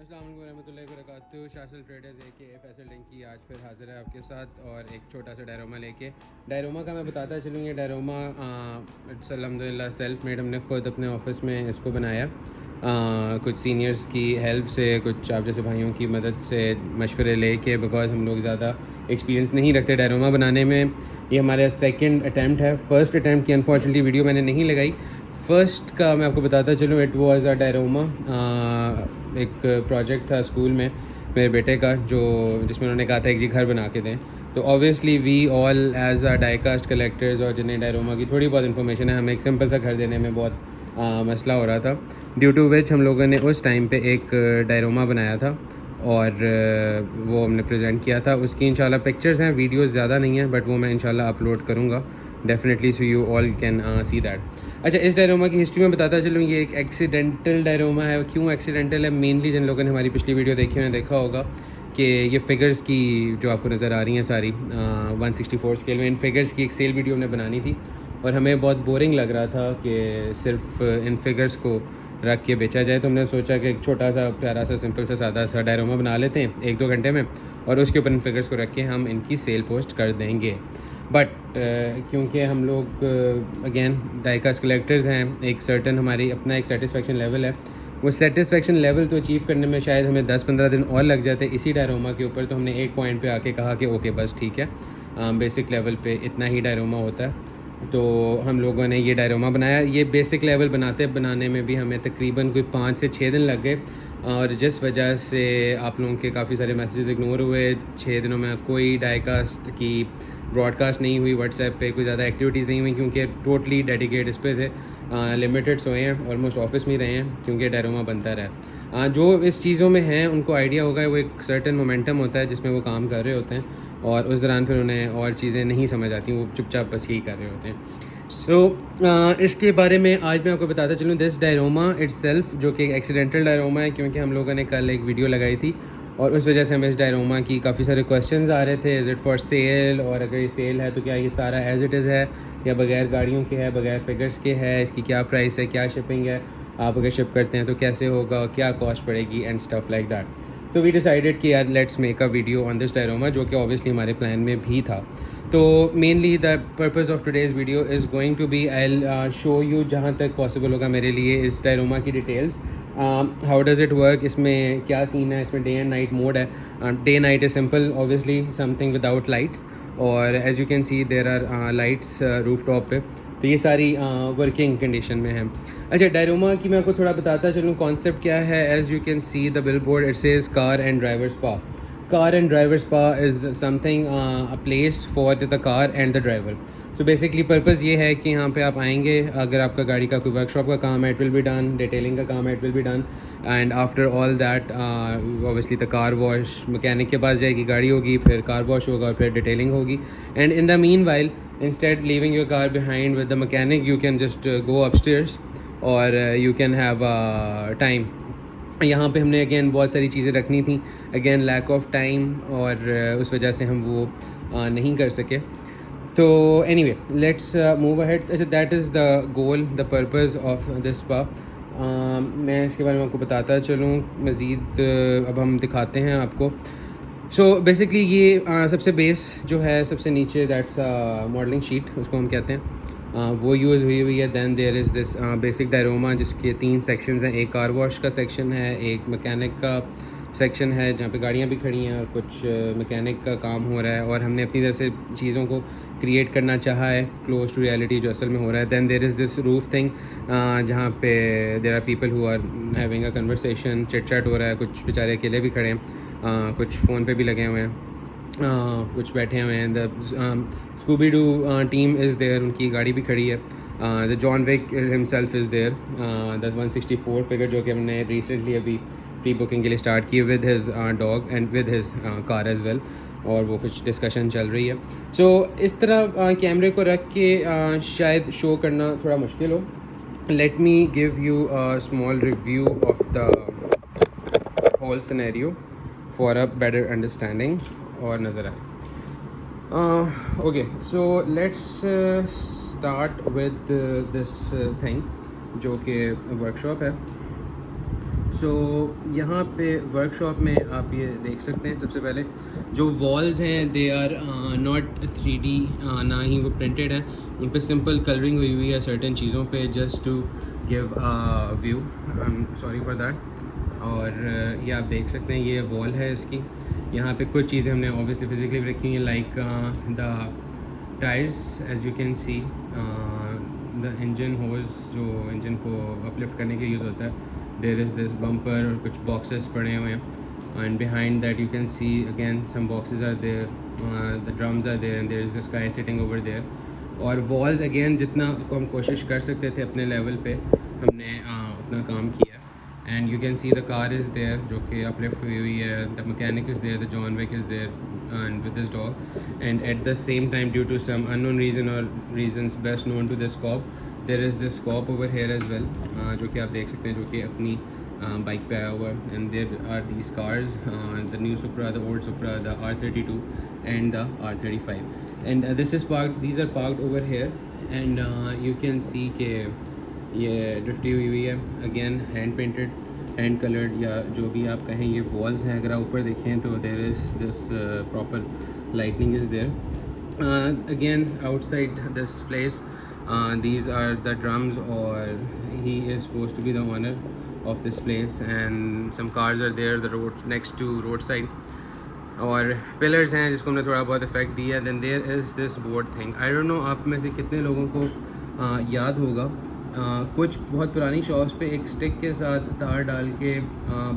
अस्सलाम वालेकुम रहमतुल्लाहि व बरकातुहू। शासल ट्रेडर्स ए.के. फैसल डेंकी आज फिर हाज़िर है आपके साथ और एक छोटा सा डायरोमा लेके। डायरोमा का मैं बताता चलूँ, ये डायरोमा अल्हम्दुलिल्लाह सेल्फ मेड, हमने ख़ुद अपने ऑफ़िस में इसको बनाया। कुछ सीनियर्स की हेल्प से, कुछ आप जैसे भाइयों की मदद से, मशवरे लेके, बिकॉज़ हम लोग ज़्यादा एक्सपीरियंस नहीं रखते डायरोमा बनाने में। ये हमारा सेकंड अटैम्प्ट है। फ़र्स्ट अटैम्प्ट की अनफॉर्चुनेटली वीडियो मैंने नहीं लगाई। फ़र्स्ट का मैं आपको बताता चलूँ, इट वाज़ अ डायरोमा। एक प्रोजेक्ट था स्कूल में मेरे बेटे का, जो जिसमें उन्होंने कहा था एक जी घर बना के दें। तो obviously we all as a diecast collectors और जिन्हें डायरोमा की थोड़ी बहुत इन्फॉर्मेशन है, हमें एक सिंपल सा घर देने में बहुत मसला हो रहा था। ड्यू टू विच हम लोगों ने उस टाइम पे एक डायरोमा बनाया था और वो हमने प्रेजेंट किया था। उसकी इंशाल्लाह पिक्चर्स हैं, वीडियोस ज़्यादा नहीं हैं, बट वो मैं इंशाल्लाह अपलोड करूँगा definitely, so you all can see that. अच्छा, इस डायरोमा की हिस्ट्री में बताता चलूँ, ये एक एक्सीडेंटल डायरोमा है। क्यों एक्सीडेंटल है? मेनली जिन लोगों ने हमारी पिछली वीडियो देखी हुई देखा होगा कि ये फ़िगर्स की जो आपको नज़र आ रही हैं सारी 164 स्केल में, इन फ़िगर्स की एक सेल वीडियो हमने बनानी थी और हमें बहुत बोरिंग लग रहा था कि सिर्फ इन फ़िगर्स को रख के बेचा जाए। तो हमने सोचा कि एक छोटा सा प्यारा सा सिंपल सा सादा सा डायरोमा बना लेते हैं 1-2 घंटे में, और उसके ऊपर इन फ़िगर्स को रख के हम इनकी सेल पोस्ट कर देंगे। बट क्योंकि हम लोग अगेन डाइकास्ट कलेक्टर्स हैं, एक सर्टन हमारी अपना एक सेटिस्फेक्शन लेवल है। वो सेटिस्फेक्शन लेवल तो अचीव करने में शायद हमें 10-15 दिन और लग जाते इसी डायरोमा के ऊपर। तो हमने एक पॉइंट पे आके कहा कि ओके बस ठीक है, बेसिक लेवल पे इतना ही डायरोमा होता है। तो हम लोगों ने ये डायरोमा बनाया। ये बेसिक लेवल बनाने में भी हमें तकरीबन कोई 5 से 6 दिन लग गए, और जिस वजह से आप लोगों के काफ़ी सारे मैसेजेस इग्नोर हुए। 6 दिनों में कोई डाइकास्ट की ब्रॉडकास्ट नहीं हुई, व्हाट्सएप पे कोई ज़्यादा एक्टिविटीज़ नहीं हुई, क्योंकि टोटली डेडिकेट इस पे थे। लिमिटेड सोए हैं, ऑलमोस्ट ऑफिस में ही रहे हैं, क्योंकि डायरोमा बनता रहा। जो इस चीज़ों में हैं उनको आइडिया होगा, वो एक सर्टन मोमेंटम होता है जिसमें वो काम कर रहे होते हैं, और उस दौरान फिर उन्हें और चीज़ें नहीं समझ आती, वो चुपचाप बस यही कर रहे होते हैं। इसके बारे में आज मैं आपको बताता चलूँ, दिस डायरोमा इट्सेल्फ, जो कि एक्सीडेंटल डायरोमा है, क्योंकि हम लोगों ने कल एक वीडियो लगाई थी और उस वजह से हमें इस डायरोमा की काफ़ी सारे क्वेश्चंस आ रहे थे। इज़ इट फॉर सेल, और अगर ये सेल है तो क्या ये सारा एज इट इज़ है या बगैर गाड़ियों के है, बगैर फिगर्स के है, इसकी क्या प्राइस है, क्या शिपिंग है, आप अगर शिप करते हैं तो कैसे होगा, क्या कॉस्ट पड़ेगी, एंड स्टफ लाइक दैट। तो वी डिसाइडेड कि यार let's make a video on this diorama, जो कि ऑब्वियसली हमारे प्लान में भी था। तो mainly the purpose of today's video is going to be, I will show you जहाँ तक पॉसिबल होगा मेरे लिए इस डायरोमा की details. How does it work, इसमें क्या सीन है, इसमें डे एंड नाइट मोड है। Day night is simple, obviously something without lights, और as you can see there are lights roof top पे। तो ये सारी वर्किंग कंडीशन में है। अच्छा, डायरोमा की मैं आपको थोड़ा बताता चलूँ कॉन्सेप्ट क्या है। As you can see the bill board, it says car and driver spa. car and driver spa is something a place for the car and the driver. So basically purpose ये है कि यहाँ पे आप आएंगे, अगर आपका गाड़ी का कोई वर्कशॉप का काम है, it will be done, detailing का काम है, it will be done, and after all that obviously the car wash, mechanic के पास जाएगी, गाड़ी होगी, फिर कार वॉश होगा और फिर डिटेलिंग होगी। And in the mean while, instead leaving your car behind with the mechanic, you can just go upstairs और यू कैन हैव टाइम। यहाँ पे हमने अगेन बहुत सारी चीज़ें रखनी थी, अगेन लैक ऑफ टाइम, और उस वजह से हम वो नहीं कर सके। तो एनीवे लेट्स मूव अहेड। अच्छा, that is the goal, the purpose of this spa. मैं इसके बारे में आपको बताता चलूँ मज़ीद, अब हम दिखाते हैं आपको। सो बेसिकली ये सबसे बेस जो है, सबसे नीचे, दैट्स मॉडलिंग शीट उसको हम कहते हैं, वो यूज़ हुई हुई है। Then there is this basic diorama, जिसके 3 सेक्शंस हैं। एक कार वॉश का सेक्शन है, एक मैकेनिक का सेक्शन है जहाँ पे गाड़ियाँ भी खड़ी हैं और कुछ मैकेनिक का काम हो रहा है, और हमने अपनी तरफ से चीज़ों को क्रिएट करना चाहा है क्लोज टू रियलिटी जो असल में हो रहा है। Then there is this roof thing, जहाँ पे there are people who are having a conversation, chit chat हो रहा है, कुछ बेचारे अकेले भी खड़े हैं, कुछ फ़ोन पे भी लगे हुए हैं, कुछ बैठे हुए हैं। The Scooby Doo team is there, उनकी गाड़ी भी खड़ी है। The John Wick himself is there, the 164 figure जो कि हमने रिसेंटली अभी प्री बुकिंग के लिए स्टार्ट की with his dog and with his car as well, और वो कुछ डिस्कशन चल रही है। सो इस तरह कैमरे को रख के शायद शो करना थोड़ा मुश्किल हो। Let me give you a small review of the whole scenario for a better understanding और नज़र आए। Okay, so let's start with this thing, जो कि वर्कशॉप है। सो यहाँ पे वर्कशॉप में आप ये देख सकते हैं, सबसे पहले जो वॉल्स हैं दे आर नॉट 3D, ना ही वो प्रिंटेड हैं, इन पर सिंपल कलरिंग हुई हुई है सर्टेन चीज़ों पे just to give view. Sorry for that. और ये आप देख सकते हैं ये वॉल है इसकी। यहाँ पे कुछ चीज़ें हमने ऑब्वियसली फिजिकली रखी हैं, like the tyres as you can see, the engine hose जो इंजन को अपलिफ्ट करने के यूज़ होता है। There is this bumper और कुछ boxes पड़े हुए हैं, and behind that you can see again some boxes are there, the drums are there, and there is this guy sitting over there. और walls again जितना को हम कोशिश कर सकते थे अपने level पे हमने उतना काम किया। And you can see the car is there जो कि uplift हुई हुई है, the mechanic is there, the John Wick is there and with his dog, and at the same time due to some unknown reason or reasons best known to this cop, there is this cop over here as well, जो कि आप देख सकते हैं, जो कि अपनी bike पे आया हुआ है। And there are these cars, the new Supra, the old Supra, the R32 and the R35, and this is park, these are parked over here. And you can see के ये ड्रिफ्टी हुई है, again hand painted, hand coloured, या जो भी आप कहें। ये वॉल्स हैं, अगर आप ऊपर देखें तो there is this proper lightning is there. Again outside this place, these are the drums, or he is supposed to be the owner of this place, and some cars are there the road next to roadside, और pillars हैं जिसको हमने थोड़ा बहुत effect दिया। then there is this board thing, I don't know आप में से कितने लोगों को याद होगा, कुछ बहुत पुरानी शॉप्स पे एक स्टिक के साथ तार डाल के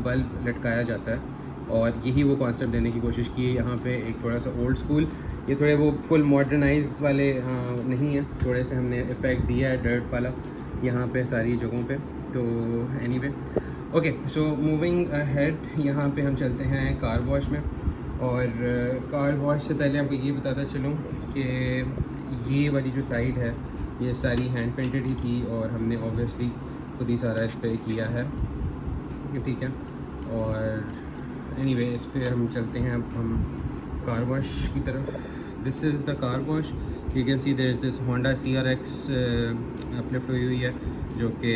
बल्ब लटकाया जाता है, और यही वो कॉन्सेप्ट देने की कोशिश की है यहाँ पे। एक थोड़ा सा ओल्ड स्कूल, ये थोड़े वो फुल मॉडर्नाइज वाले नहीं है, थोड़े से हमने इफ़ेक्ट दिया है डर्ट वाला यहाँ पे सारी जगहों पे। तो anyway okay, so moving ahead, यहाँ पे हम चलते हैं कार वॉश में। और कार वॉश से पहले आपको ये बताता चलूँ कि ये वाली जो साइड है ये सारी हैंड पेंटेड ही थी, और हमने ऑब्वियसली खुद ही सारा इस पर किया है, ठीक है। और एनीवे इस पर हम चलते हैं अब हम कार वॉश की तरफ। This is the car wash, you can see there is this Honda CRX uplift हुई हुई है, जो कि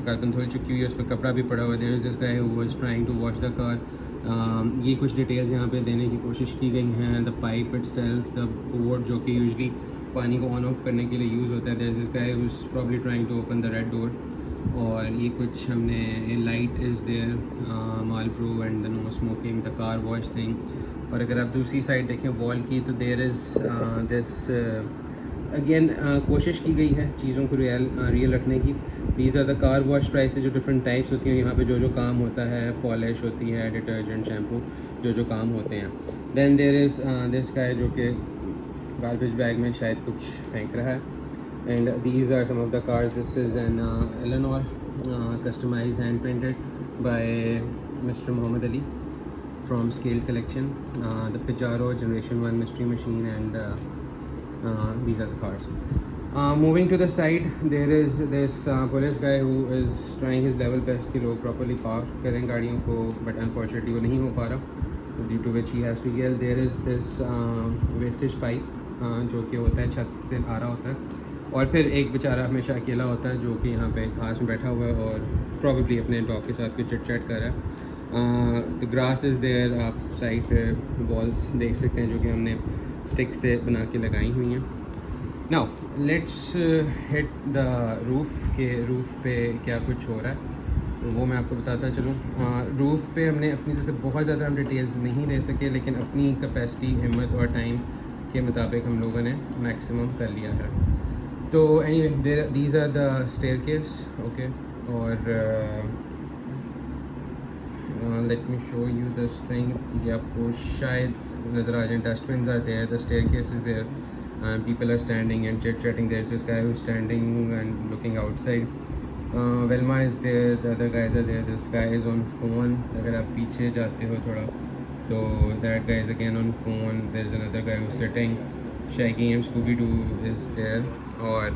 गर्दन धुल चुकी हुई है, उस पर कपड़ा भी पड़ा हुआ है। There is this guy who was trying to wash the car. ये कुछ डिटेल्स यहाँ पे देने की कोशिश की गई हैं। The pipe itself, the board जो कि यूजली पानी को ऑन ऑफ करने के लिए यूज़ होता है, there is this guy who is probably trying to open the red door. और ये कुछ हमने light is there, mall proof and the no smoking, the car wash thing. और अगर आप दूसरी साइड देखें वॉल की, तो देयर इज़ दिस अगेन कोशिश की गई है चीज़ों को रियल रखने की। These are the car wash prices, जो डिफरेंट टाइप्स होती हैं यहाँ पे, जो काम होता है, पॉलिश होती है, डिटर्जेंट, शैम्पू, जो काम होते हैं। Then there is this guy जो कि गार्बेज बैग में शायद कुछ फेंक रहा है। And these are some of the cars, this is an Eleanor customize hand painted by mister Mohammad Ali from Scaled Collection, the Pajero Generation 1 Mystery Machine, and these are the cars. Moving to the side, there is this police guy who is trying his level best कि लोग properly park करें गाड़ियों को, but unfortunately वो नहीं हो पा रहा, due to which he has to yell. There is this wastage pipe जो कि होता है छत से आ रहा होता है, और फिर एक बेचारा हमेशा अकेला होता है जो कि यहाँ पे घास में बैठा हुआ है और प्रॉबेबली अपने डॉग के साथ कुछ चिट चैट कर रहा है। द ग्रास इज़ देयर, आप साइड पे वॉल्स देख सकते हैं जो कि हमने स्टिक से बना के लगाई हुई हैं। Now let's hit the roof, के रूफ़ पे क्या कुछ हो रहा है तो वो मैं आपको बताता चलूँ। रूफ़ पे हमने अपनी तरफ से बहुत ज़्यादा हम डिटेल्स नहीं ले सके, लेकिन अपनी कैपेसिटी, हिम्मत और टाइम के मुताबिक हम लोगों ने मैक्सिमम कर लिया है। तो anyway these are the staircase, okay. और let me show you this thing, ये आपको शायद नज़र आ जाए। Dustbins are there, the staircase is there, people are standing and chit chatting. There's this guy who's standing and looking outside. Velma is there, the other guys are there, this guy is on phone. अगर आप पीछे जाते हो थोड़ा तो that guy is again on phone. There's another guy who's sitting, Shaggy and Scooby-Doo is there, और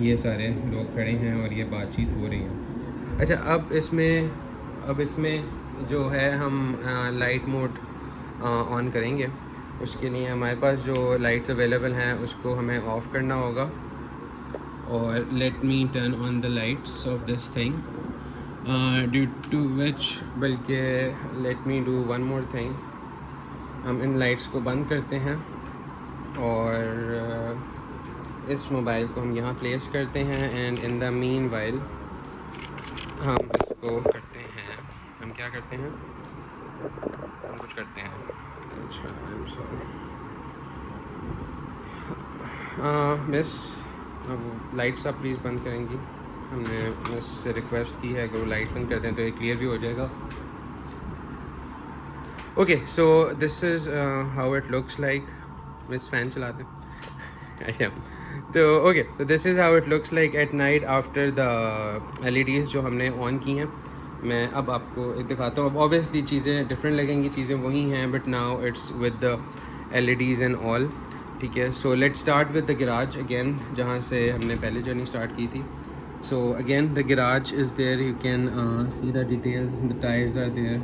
ये सारे लोग खड़े हैं और ये बातचीत हो रही है। अच्छा, अब इसमें जो है हम लाइट मोड ऑन करेंगे। उसके लिए हमारे पास जो लाइट्स अवेलेबल हैं उसको हमें ऑफ़ करना होगा। और let me turn on the lights of this thing. Due to which, बल्कि let me do one more thing, हम इन लाइट्स को बंद करते हैं और इस मोबाइल को हम यहाँ प्लेस करते हैं and in the mean while हम इसको करते हैं, हम क्या करते हैं, हम कुछ करते हैं। अच्छा मिस, अब लाइट्स आप प्लीज़ बंद करेंगी, हमने मिस से रिक्वेस्ट की है, अगर वो लाइट्स बंद करते हैं तो ये क्लियर भी हो जाएगा। Okay, so this is how it looks like. Miss fan चलाते हैं अच्छा, तो ओके, तो this is how it looks like at night after the LEDs जो हमने ऑन की हैं। मैं अब आपको एक दिखाता हूँ। अब ऑब्वियसली चीज़ें डिफरेंट लगेंगी, चीज़ें वही हैं, but now it's with the LEDs and all. ठीक है, so let's start with the garage again, जहाँ से हमने पहले जर्नी स्टार्ट की थी। So again the garage is there, you can see the details, the tyres are there,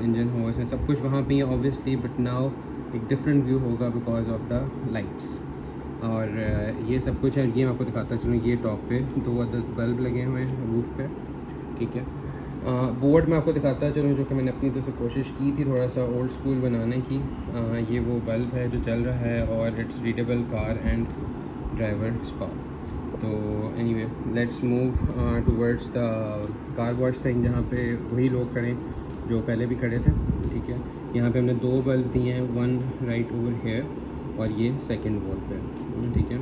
engine horse है, सब कुछ वहाँ पे है ऑब्वियसली, बट नाउ एक डिफरेंट व्यू होगा बिकॉज ऑफ द लाइट्स और ये सब कुछ है। ये मैं आपको दिखाता चलूँ, ये टॉप पे 2 अदद बल्ब लगे हुए हैं रूफ पे। ठीक है, बोर्ड में आपको दिखाता चलूँ जो कि मैंने अपनी तरफ से कोशिश की थी थोड़ा सा ओल्ड स्कूल बनाने की। ये वो बल्ब है जो चल रहा है और it's readable car and driver spa. तो anyway let's move towards the car wash thing, जहाँ पे वही लोग खड़े जो पहले भी खड़े थे। ठीक है, यहाँ पे हमने 2 बल्ब दिए हैं, वन राइट ओवर हेयर और ये सेकंड वॉल पे। ठीक है,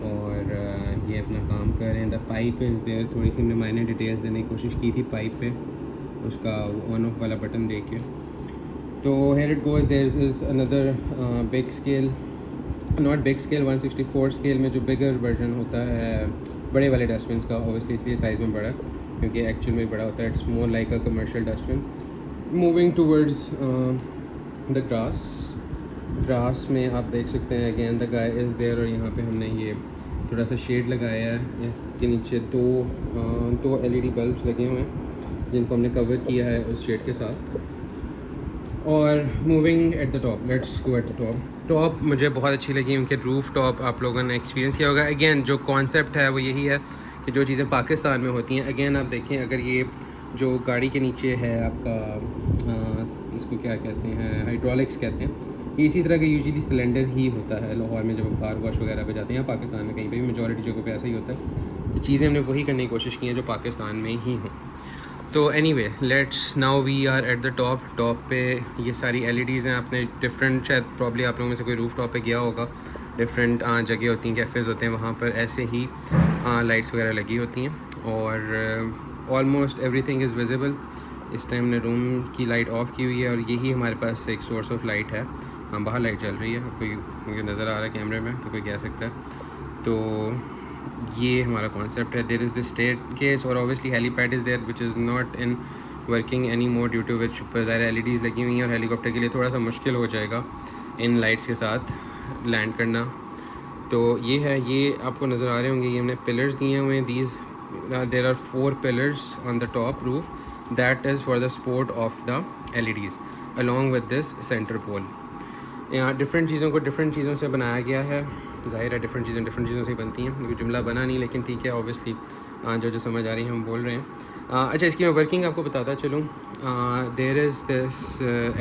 और ये अपना काम कर रहे हैं। द पाइप इज़ देयर, थोड़ी सी हमने माइनर डिटेल्स देने की कोशिश की थी पाइप पे, उसका ऑन ऑफ वाला बटन दे के। तो here it goes, there is another big scale, not big scale, 164 scale में जो बिगर वर्जन होता है बड़े वाले डस्टबिन का, ऑब्वियसली इसलिए साइज़ में बड़ा क्योंकि एक्चुअल में बड़ा होता है। It's more like a commercial dustbin. Moving towards the grass में आप देख सकते हैं again the guy is there, और यहाँ पे हमने ये थोड़ा सा शेड लगाया है। इसके नीचे दो LED बल्ब्स लगे हुए हैं जिनको हमने कवर किया है उस शेड के साथ। और moving at the top, let's go at the top. मुझे बहुत अच्छी लगी उनके रूफ टॉप, आप लोगों ने एक्सपीरियंस किया होगा। अगेन जो कॉन्सेप्ट है वो यही है कि जो चीज़ें पाकिस्तान में होती हैं, अगेन आप देखें, अगर ये जो गाड़ी के नीचे है आपका इसको क्या कहते हैं, हाइड्रोलिक्स कहते हैं, ये इसी तरह का यूजुअली सिलेंडर ही होता है लाहौर में जब हम कार वॉश वगैरह पे जाते हैं, या पाकिस्तान में कहीं पे भी मेजॉरिटी जगह पे ऐसा ही होता है। तो चीज़ें हमने वही करने की कोशिश की हैं जो पाकिस्तान में ही हों। तो anyway let's now we are at the top पे ये सारी LEDs हैं। आपने डिफरेंट, शायद प्रॉब्ली आप लोगों में से कोई रूफ टॉप पे गया होगा, डिफरेंट जगह होती हैं, कैफ़ेज़ होते हैं, वहाँ पर ऐसे ही लाइट्स वगैरह लगी होती हैं और ऑलमोस्ट एवरीथिंग इज़ विजिबल। इस टाइम ने रूम की लाइट ऑफ़ की हुई है और यही हमारे पास एक सोर्स ऑफ लाइट है। बाहर लाइट चल रही है, कोई मुझे नज़र आ रहा है कैमरे में तो कोई कह सकता है। तो ये हमारा कॉन्सेप्ट है। देयर इज़ द स्टेयरकेस और obviously helipad is there which is not in working any more due to which ऊपर ज़्यादा LEDs लगी हुई हैं और हेलीकॉप्टर के लिए थोड़ा सा मुश्किल हो जाएगा इन लाइट्स के साथ लैंड करना। तो ये है, ये आपको नज़र आ रहे होंगे, ये हमने पिलर्स दिए हुए हैं। These there are 4 pillars on the top roof, that is for the support of the LEDs along with this centre pole. यहाँ डिफरेंट चीज़ों को डिफरेंट चीज़ों से बनाया गया है, ज़ाहिर है डिफरेंट चीज़ों से ही बनती हैं, क्योंकि जुमला बना नहीं, लेकिन ठीक है ऑब्वियसली जो समझ आ रही है हम बोल रहे हैं। अच्छा, इसकी मैं वर्किंग आपको बताता चलूँ। There is this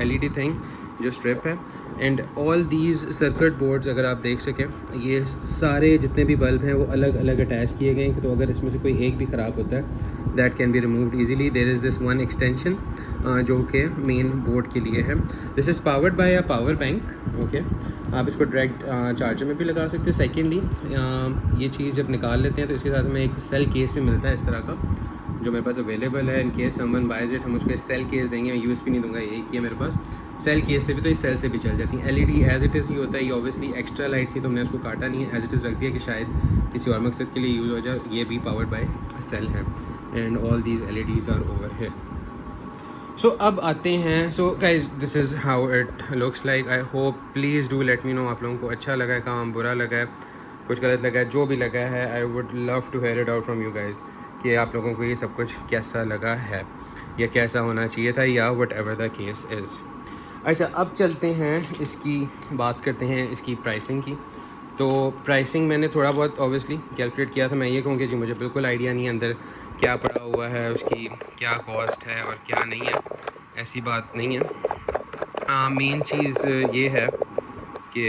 LED thing जो स्ट्रिप है and all these circuit boards, अगर आप देख सकें, ये सारे जितने भी बल्ब हैं वो अलग अलग अटैच किए गए हैं। तो अगर इसमें से कोई एक भी ख़राब होता है that can be removed easily. There is this one extension जो कि मेन बोर्ड के लिए है। This is powered by a power bank. Okay, आप इसको डायरेक्ट चार्जर में भी लगा सकते हैं। सेकेंडली ये चीज़ जब निकाल लेते हैं तो इसके साथ हमें एक सेल केस भी मिलता है इस तरह का, जो मेरे पास अवेलेबल है। In case someone buys it, हम उसको सेल केस देंगे, मैं USB नहीं दूंगा, यही किया मेरे पास। सेल केस से भी तो इस सेल से भी चल जाती हैं। LED एज इट इज़ ही होता है, ये ऑब्वियसली एक्स्ट्रा लाइट्स ही, तो हमने उसको काटा नहीं है, एज इट इज़ रख दिया कि शायद किसी और मकसद के लिए यूज़ हो जाए। ये भी पावर्ड बाय सेल है and all these LEDs are over here. So अब आते हैं, so guys this is how it looks like. I hope please do let me know आप लोगों को अच्छा लगा है काम, बुरा लगा है, कुछ गलत लगा है, जो भी लगा है I would love to hear it out from you guys कि आप लोगों को ये सब कुछ कैसा लगा है या कैसा होना चाहिए था या what ever the case is. अच्छा, अब चलते हैं, इसकी बात करते हैं इसकी प्राइसिंग की। तो प्राइसिंग मैंने थोड़ा बहुत ऑब्वियसली कैलकुलेट किया था। मैं ये कहूँ कि जी मुझे बिल्कुल आइडिया नहीं है अंदर क्या पड़ा हुआ है, उसकी क्या कॉस्ट है और क्या नहीं है, ऐसी बात नहीं है। मेन चीज़ ये है कि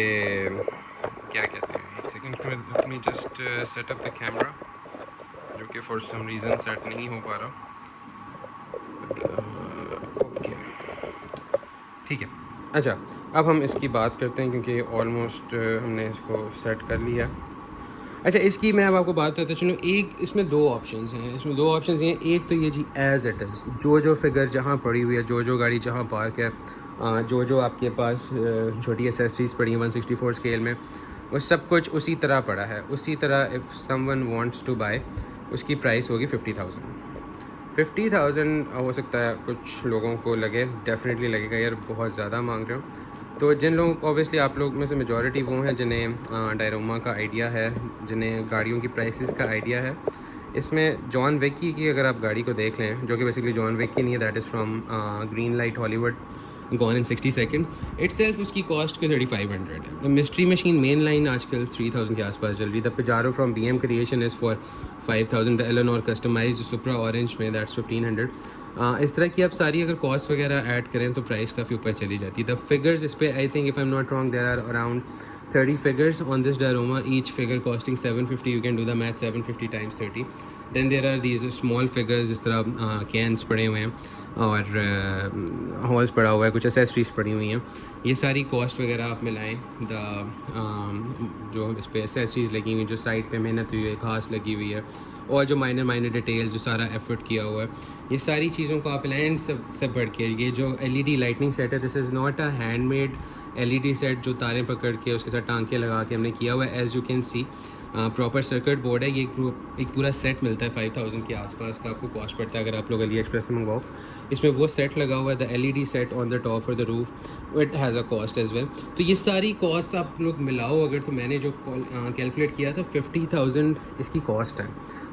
क्या कहते हैं, एक सेकंड में let me just set up the camera, जो कि फॉर सम रीज़न सेट नहीं हो पा रहा। ओके, ठीक है। अच्छा, अब हम इसकी बात करते हैं क्योंकि ऑलमोस्ट हमने इसको सेट कर लिया। अच्छा, इसकी मैं अब आपको बात बताता चलूँ। एक इसमें दो ऑप्शंस हैं, इसमें दो ऑप्शंस हैं। एक तो ये जी एज़ इट इज़, जो फिगर जहाँ पड़ी हुई है, जो गाड़ी जहाँ पार्क है, जो आपके पास छोटी एसेसरीज़ पड़ी हैं 164 स्केल में, वो सब कुछ उसी तरह पड़ा है। उसी तरह if someone wants to buy, उसकी प्राइस होगी 50,000 हो सकता है कुछ लोगों को लगे, डेफिनेटली लगेगा यार बहुत ज़्यादा मांग रहे हो। तो जिन लोगों को ऑब्वियसली आप लोग में से मेजॉरिटी वो हैं जिन्हें डायरोमा का आइडिया है, जिन्हें गाड़ियों की प्राइसेस का आइडिया है। इसमें जॉन विकी की अगर आप गाड़ी को देख लें, जो कि बेसिकली जॉन विकी नहीं है, that is from Green Light Hollywood, gone in 60 second itself, उसकी कॉस्ट के 3500 है। The mystery machine main line आजकल 3000 के आसपास चल रही है। The Pizarro from BM creation is for 5000। The Eleanor customize Supra orange में दैट्स 1500। इस तरह की आप सारी अगर कॉस्ट वगैरह ऐड करें तो प्राइस काफ़ी ऊपर चली जाती है। द फिगर्स इस पर I think if I am not wrong there are around 30 figures on this Diorama, each figure costing 750. You can do the math, 750 times 30. Then there are these small figures जिस तरह cans पड़े हुए हैं और halls पड़ा हुआ है, कुछ एसेसरीज पड़ी हुई हैं। ये सारी कॉस्ट वगैरह आप मिलाएं, जो इस पर एसेसरीज लगी हुई, जो साइड पे मेहनत हुई है, घास लगी हुई है, और जो माइनर डिटेल्स, जो सारा एफर्ट किया हुआ है, ये सारी चीज़ों को आप मिलाएं। सब बढ़ के ये जो LED लाइटनिंग सेट है, this is not a handmade LED set जो तारें पकड़ के उसके साथ टांके लगा के हमने किया हुआ है। As you can C proper circuit board है। ये एक पूरा सेट मिलता है 5000 के आसपास का आपको कॉस्ट पड़ता है अगर आप लोग अली एक्सप्रेस से मंगवाओ। इसमें वो सेट लगा हुआ है, the LED set on the top और the roof, it has a cost as well. तो ये सारी कॉस्ट आप लोग मिलाओ अगर, तो मैंने जो कैलकुलेट किया था 50,000 इसकी कॉस्ट है।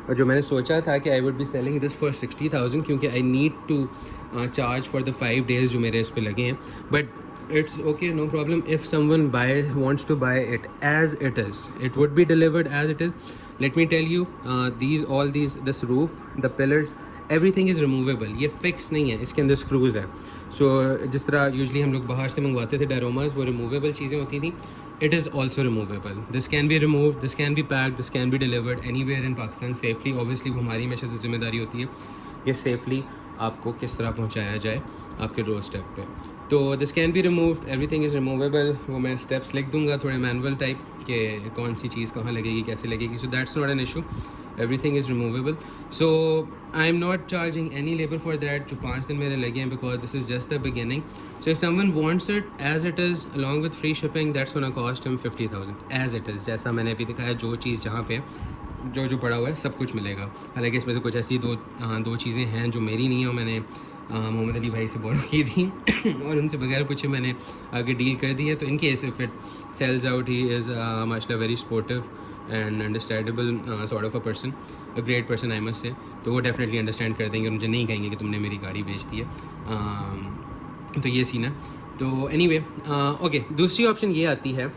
और जो मैंने सोचा था कि I would be selling this for 60,000 क्योंकि I need to charge for the 5 days जो मेरे इस पे लगे हैं। बट it's okay, no problem. If someone wants to buy it as it is, it would be delivered as it is. Let me tell you, this roof, the pillars, everything is removable. ये fix नहीं है, इसके अंदर screws है। So जिस तरह usually हम लोग बाहर से मंगवाते थे डायरोमास, वो removable चीज़ें होती थी, it is also removable. This can be removed, this can be packed, this can be delivered anywhere in Pakistan safely. Obviously वो हमारी हमेशा से जिम्मेदारी होती है ये सेफली आपको किस तरह पहुंचाया जाए आपके डोर स्टेप पे। तो this can be removed, everything is removable. वो मैं स्टेप्स लिख दूंगा थोड़े मैनुअल टाइप कि कौन सी चीज़ कहाँ लगेगी, कैसे लगेगी। So that's not an issue, everything is removable. So I am not charging any labour for that. जो 5 दिन मेरे लगे हैं, because this is just the beginning. So if someone wants it as it is along with free shipping, that's gonna cost him 50,000 as it is. जैसा मैंने अभी दिखाया, जो चीज़ जहाँ पे जो पड़ा हुआ है सब कुछ मिलेगा। हालांकि इसमें से कुछ ऐसी दो चीज़ें हैं जो मेरी नहीं है, मैंने मोहम्मद अली भाई से बोरो की थी और उनसे बगैर पूछे मैंने आगे डील कर दी है। तो in case if it sells out, he is माशाल्लाह very supportive and understandable sort of a person, a great person I must say. तो वो डेफिनेटली अंडरस्टैंड कर देंगे और मुझे नहीं कहेंगे कि तुमने मेरी गाड़ी बेच दी है। तो ये सीन है। तो एनीवे ओके, दूसरी ऑप्शन ये आती है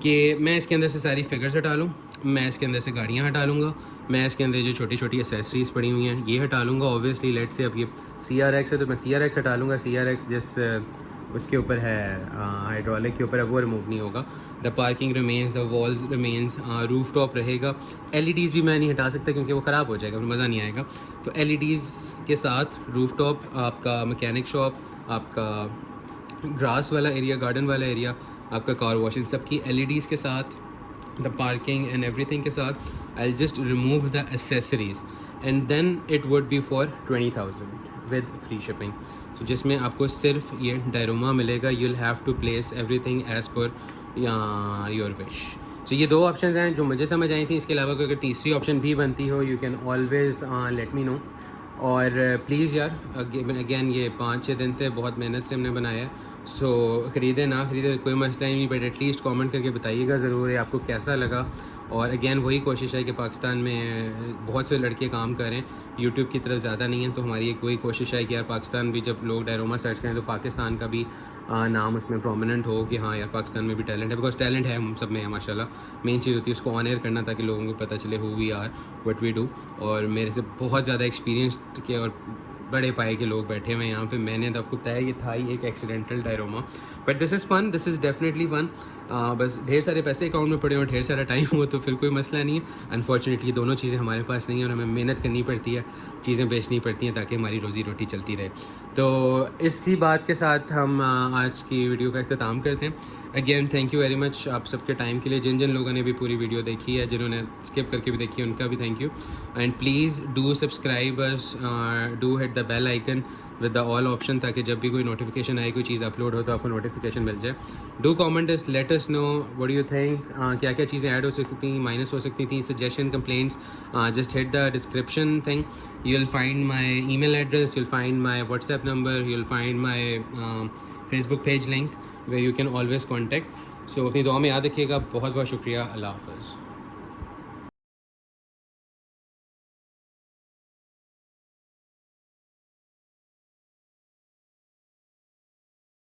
कि मैं इसके अंदर से सारी फिगर्स हटा लूँ, मैं इसके अंदर से गाड़ियाँ हटा लूँगा, मैं इसके अंदर जो छोटी छोटी एसेसरीज़ पड़ी हुई हैं ये हटा लूँगा। ऑब्वियसली लेट से अब ये CRX है तो मैं CRX हटा लूँगा। CRX जिस उसके ऊपर है हाइड्रोलिक के ऊपर है, वो रिमूव नहीं होगा। The parking remains, the walls remains, roof top रहेगा। LEDs भी मैं नहीं हटा सकता क्योंकि वो ख़राब हो जाएगा, मज़ा नहीं आएगा। तो LEDs के साथ रूफ टॉप, आपका मैकेनिक शॉप, आपका ग्रास वाला एरिया, गार्डन वाला एरिया, आपका कार वॉश, इन सब की LEDs के साथ, द पार्किंग एंड एवरीथिंग के साथ I just remove the accessories and then it would be for 20,000 with free shipping. So जिसमें आपको सिर्फ ये डायरोमा मिलेगा। You will have to place everything as per your wish. So ये दो ऑप्शन हैं जो मुझे समझ आई थी। इसके अलावा अगर तीसरी ऑप्शन भी बनती हो, you can always late me no. और प्लीज़ यार, अगेन ये 5-6 दिन से बहुत मेहनत से हमने बनाया है सो ख़रीदे ना ख़रीदे कोई मसला ही नहीं, बट एटलीस्ट कमेंट करके बताइएगा ज़रूर है आपको कैसा लगा। और अगेन वही कोशिश है कि पाकिस्तान में बहुत से लड़के काम करें, यूट्यूब की तरफ ज़्यादा नहीं है, तो हमारी एक वही कोशिश है कि यार पाकिस्तान भी जब लोग डायरोमा सर्च करें तो पाकिस्तान का भी नाम उसमें प्रोमिनेंट हो कि हाँ यार पाकिस्तान में भी टैलेंट है, बिकॉज टैलेंट है हम सब में है माशाल्लाह। मेन चीज़ होती है उसको ऑन एयर करना ताकि लोगों को पता चले who we are what we do. और मेरे से बहुत ज़्यादा एक्सपीरियंस के और बड़े पाए के लोग बैठे हुए हैं यहाँ पे। मैंने तो आपको बताया ये था ही एक accidental diorama, but this is fun, this is definitely fun. बस ढेर सारे पैसे अकाउंट में पड़े हो, ढेर सारा टाइम हो तो फिर कोई मसला नहीं है। अनफॉर्चुनेटली दोनों चीज़ें हमारे पास नहीं है और हमें मेहनत करनी पड़ती है, चीज़ें बेचनी पड़ती हैं ताकि हमारी रोज़ी रोटी चलती रहे। तो इसी बात के साथ हम आज की वीडियो का अख्ताम करते हैं। Again thank you very much आप सबके टाइम के लिए। जिन जिन लोगों ने भी पूरी वीडियो देखी है, जिन्होंने स्किप करके भी देखी है, उनका भी thank you. And please do subscribe us, do hit the bell icon with the all option, ताकि जब भी कोई नोटिफिकेशन आए, कोई चीज़ अपलोड हो तो आपको नोटिफिकेशन मिल जाए। Do comment us, let us know what do you think, क्या क्या चीज़ें ऐड हो सकती थी, माइनस हो सकती थी, suggestion complaints, just hit the description thing, you'll find my email address, you'll find my WhatsApp number, you'll find my Facebook page link where you can always contact. So अपनी दुआ में याद रखिएगा। बहुत बहुत शुक्रिया। अल्लाह हाफ़िज़।